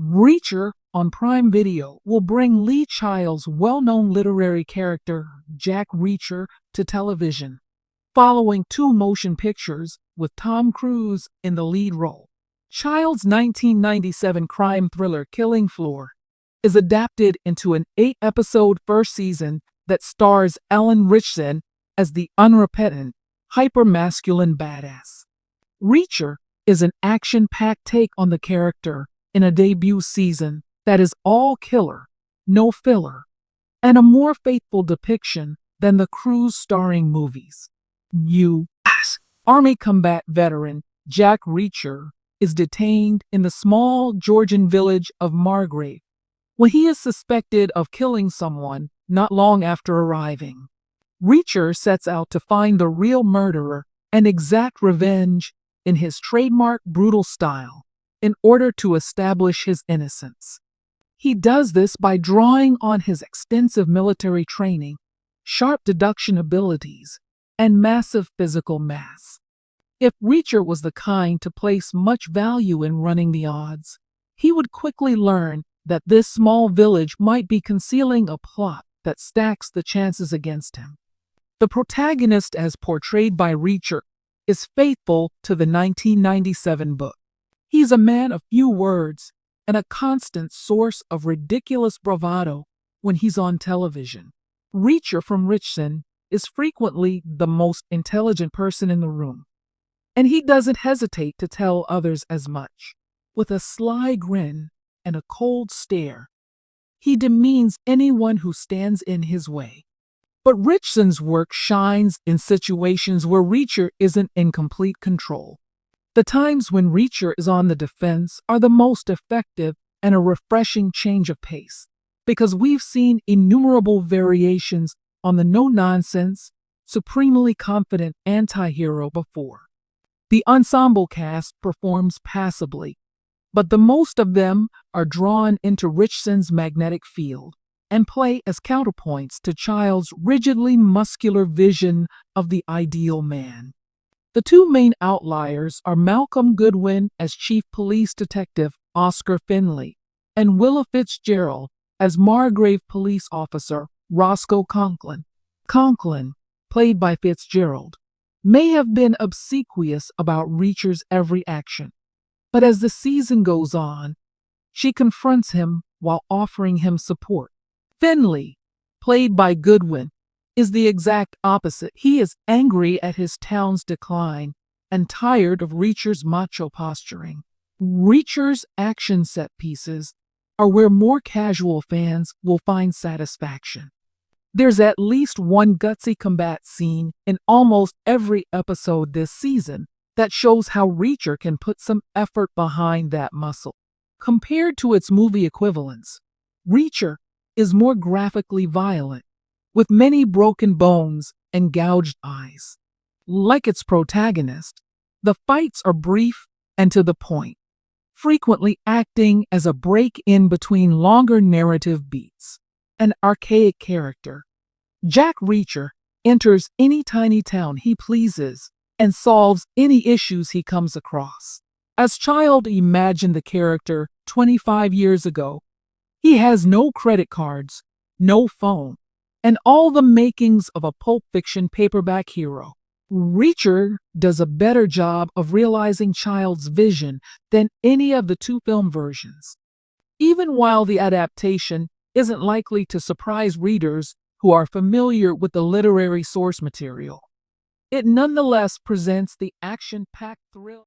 Reacher on Prime Video will bring Lee Child's well-known literary character, Jack Reacher, to television, following two motion pictures with Tom Cruise in the lead role. Child's 1997 crime thriller Killing Floor is adapted into an 8-episode first season that stars Alan Ritchson as the unrepentant, hyper-masculine badass. Reacher is an action-packed take on the character in a debut season that is all killer, no filler, and a more faithful depiction than the Cruise-starring movies. U.S. Army combat veteran Jack Reacher is detained in the small Georgian village of Margrave when he is suspected of killing someone not long after arriving. Reacher sets out to find the real murderer and exact revenge in his trademark brutal style in order to establish his innocence. He does this by drawing on his extensive military training, sharp deduction abilities, and massive physical mass. If Reacher was the kind to place much value in running the odds, he would quickly learn that this small village might be concealing a plot that stacks the chances against him. The protagonist, as portrayed by Reacher, is faithful to the 1997 book. He's a man of few words and a constant source of ridiculous bravado when he's on television. Reacher from Ritchson is frequently the most intelligent person in the room, and he doesn't hesitate to tell others as much. With a sly grin and a cold stare, he demeans anyone who stands in his way. But Ritchson's work shines in situations where Reacher isn't in complete control. The times when Reacher is on the defense are the most effective and a refreshing change of pace, because we've seen innumerable variations on the no-nonsense, supremely confident anti-hero before. The ensemble cast performs passably, but the most of them are drawn into Ritchson's magnetic field and play as counterpoints to Child's rigidly muscular vision of the ideal man. The two main outliers are Malcolm Goodwin as Chief Police Detective Oscar Finley and Willa Fitzgerald as Margrave Police Officer Roscoe Conklin. Conklin, played by Fitzgerald, may have been obsequious about Reacher's every action, but as the season goes on, she confronts him while offering him support. Finley, played by Goodwin, is the exact opposite. He is angry at his town's decline and tired of Reacher's macho posturing. Reacher's action set pieces are where more casual fans will find satisfaction. There's at least one gutsy combat scene in almost every episode this season that shows how Reacher can put some effort behind that muscle. Compared to its movie equivalents, Reacher is more graphically violent, with many broken bones and gouged eyes. Like its protagonist, the fights are brief and to the point, frequently acting as a break in between longer narrative beats. An archaic character, Jack Reacher enters any tiny town he pleases and solves any issues he comes across. As Child imagined the character 25 years ago, he has no credit cards, no phone, and all the makings of a Pulp Fiction paperback hero. Reacher does a better job of realizing Child's vision than any of the two film versions. Even while the adaptation isn't likely to surprise readers who are familiar with the literary source material, it nonetheless presents the action-packed thrill